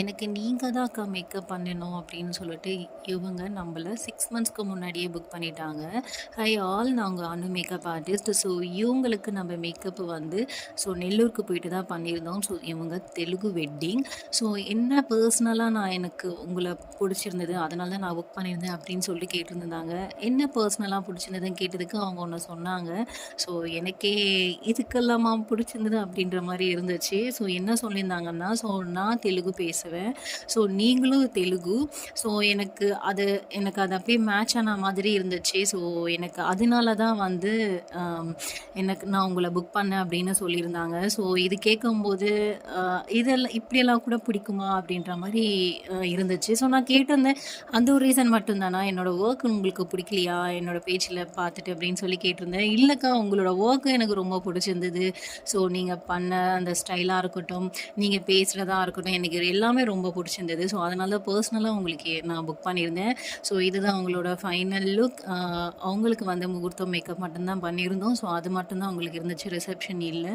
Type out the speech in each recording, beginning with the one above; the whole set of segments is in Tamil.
எனக்கு நீங்க தான் அக்கா மேக்கப் பண்ணணும் அப்படின்னு சொல்லிட்டு இவங்க நம்மள 6 மந்த்ஸ்க்கு முன்னாடியே புக் பண்ணிட்டாங்க. ஹை ஆல் நாங்க அனு மேக்கப் ஆர்டிஸ்ட். ஸோ இவங்களுக்கு நம்ம மேக்கப் வந்து நெல்லூருக்கு போயிட்டு தான் பண்ணியிருந்தோம். ஸோ இவங்க தெலுங்கு வெட்டிங். ஸோ என்ன பர்சனலா எனக்கு உங்கள புடிச்சிருந்தது. அதனால தான் நான் புக் பண்ணியிருந்தேன் அப்படின்னு சொல்லிட்டு கேட்டிருந்தாங்க. என்ன பர்சனலா புடிச்சிருந்ததுன்னு கேட்டதுக்கு அவங்க ஒண்ணு சொன்னாங்க. ஸோ எனக்கே இதுக்கெல்லாமா புடிச்சிருந்தது அப்படின்ற மாரி இருந்துச்சு. என்ன சொல்லியிருந்தாங்கன்னா, நான் தெலுங்கு பேசுவேன். நீங்களும் தெலுங்கு. ஸோ எனக்கு அது அப்படியே மேட்ச் ஆன மாதிரி இருந்துச்சு. எனக்கு அதனால தான் வந்து அம் நான் உங்கள புக் பண்ணேன் அப்படின்னு சொல்லியிருந்தாங்க. இது கேட்கும்போது இதெல்லாம் இப்படியெல்லாம் கூட பிடிக்குமா? அப்படின்ற மாரி இருந்துச்சு. நான் கேட்டிருந்தேன், அந்த ஒரு ரீசன் மட்டும் தானா? என்னோட வொர்க் உங்களுக்கு பிடிக்கலையா? என்னோட பேச்சுல பார்த்துட்டு அப்படின்னு சொல்லி கேட்டிருந்தேன். இல்லக்கா உங்களோட வொர்க் எனக்கு ரொம்ப பிடிச்சிருந்தது. நீங்க பண்ண அந்த ஸ்டைலா இருக்கட்டும், நீங்க பேசுறதா இருக்கட்டும், எனக்கு இது எல்லாமே ரொம்ப பிடிச்சிருந்தது. அதனால பர்சனலா உங்களுக்கு நான் புக் பண்ணியிருந்தேன். இதுதான் அவங்களோட ஃபைனல் லுக். அவங்களுக்கு வந்து முகூர்த்தம் மேக்கப் மட்டும் தான் பண்ணியிருந்தோம். அது மட்டும் தான் அவங்களுக்கு இருந்துச்சு. ரிசப்ஷன் இல்ல.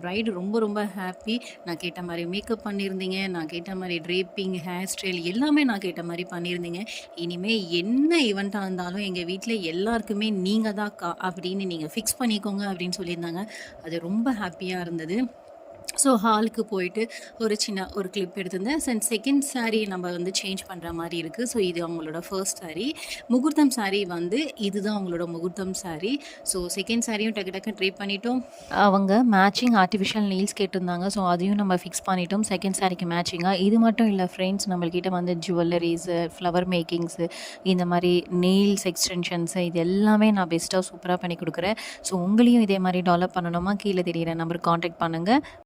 பிரைட் ரொம்ப ரொம்ப ஹாப்பி. நான் கேட்ட மாரி மேக்கப் பண்ணியிருந்தீங்க. நான் கேட்ட மாரி ட்ரேப்பிங், ஹேர் ஸ்டைல் எல்லாமே நான் கேட்ட மாரி பண்ணியிருந்தீங்க. இனிமே என்ன ஈவென்ட்டா இருந்தாலும் எங்க வீட்ல எல்லாருக்குமே நீங்க தான் அக்கா அப்படின்னு நீங்க ஃபிக்ஸ் பண்ணிக்கோங்க அப்படின்னு சொல்லியிருந்தாங்க. அது ரொம்ப ஹாப்பியா இருந்தது. ஹாலுக்கு போயிட்டு ஒரு கிளிப் எடுத்திருந்தேன். செகண்ட் சாரி நம்ம வந்து சேஞ்ச் பண்ற மாரி இருக்கு. இது அவங்களோட ஃபர்ஸ்ட் சாரி. முகூர்த்தம் சாரி வந்து இதுதான் அவங்களோட முகூர்த்தம் சாரி. செகண்ட் சாரியும் டக்கு டக்குன்னு ட்ரை பண்ணிட்டோம். அவங்க மேட்சிங் ஆர்டிஃபிஷியல் நெயில்ஸ் கேட்டிருந்தாங்க. அதையும் நம்ம ஃபிக்ஸ் பண்ணிட்டோம். செகண்ட் சாரிக்கு மேட்சிங்கா. இது மட்டும் இல்ல ஃப்ரெண்ட்ஸ், நம்மள்கிட்ட வந்து ஜுவல்லரீஸு, ஃப்ளவர் மேக்கிங்ஸு, இந்த மாரி நெயில்ஸ் எக்ஸ்டென்ஷன்ஸு இது எல்லாமே நான் பெஸ்ட்டா சூப்பரா பண்ணி குடுக்குறேன். உங்களையும் இதே மாரி டெவலப் பண்ணணுமா? கீழ தெரியிற நம்பருக்கு கான்டாக்ட் பண்ணுங்க.